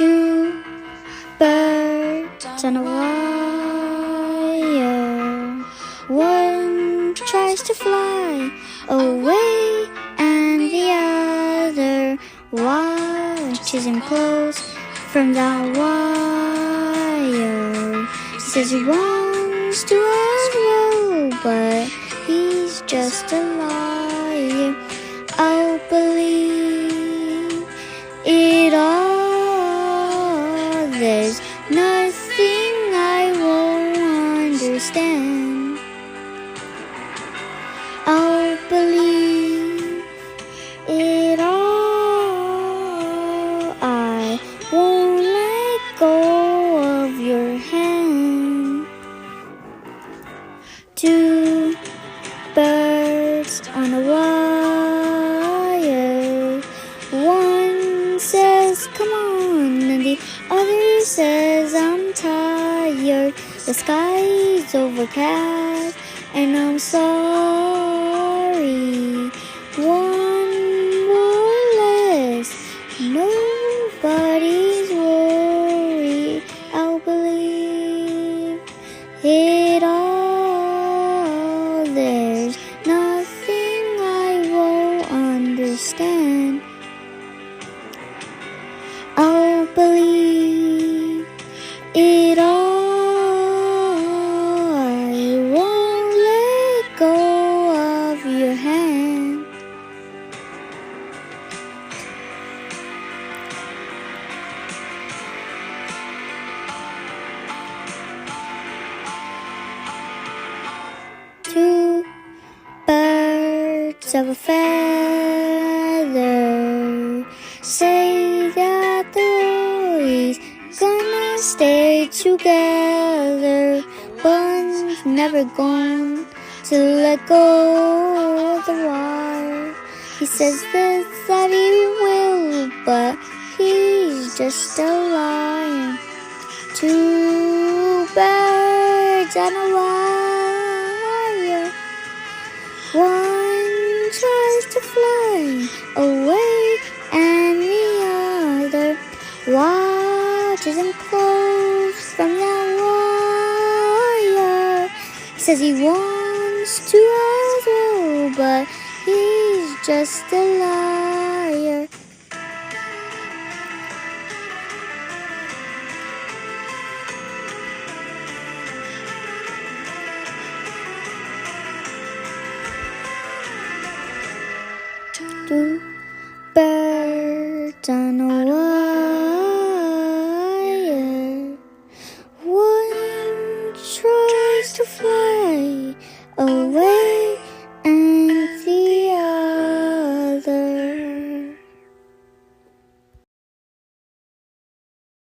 Two birds on a wire. One tries to fly away, and the other watches him close from the wire. He says he wants to as well, but he's just a liar. I'll believe it all. There's nothing I won't understand. I'll believe it all. I won't let go of your hand. Two birds on a wire. One says, come on, and the other says, I'm tired. The sky's overcast, and I'm sorry. One more less, nobody's worried. I'll believe it all. There's nothing I won't understand. I'll believe it all. I won't let go of your hand. Two birds of a feather say that the boy's gonna stay together. One's never going to let go of the wire. He says that he will, but he's just a liar. Two birds on a wire. One tries to fly away, and the other watches him close from the wire. He says he wants to as well, but he's just a liar. Two birds on a wire. One tries to fly away,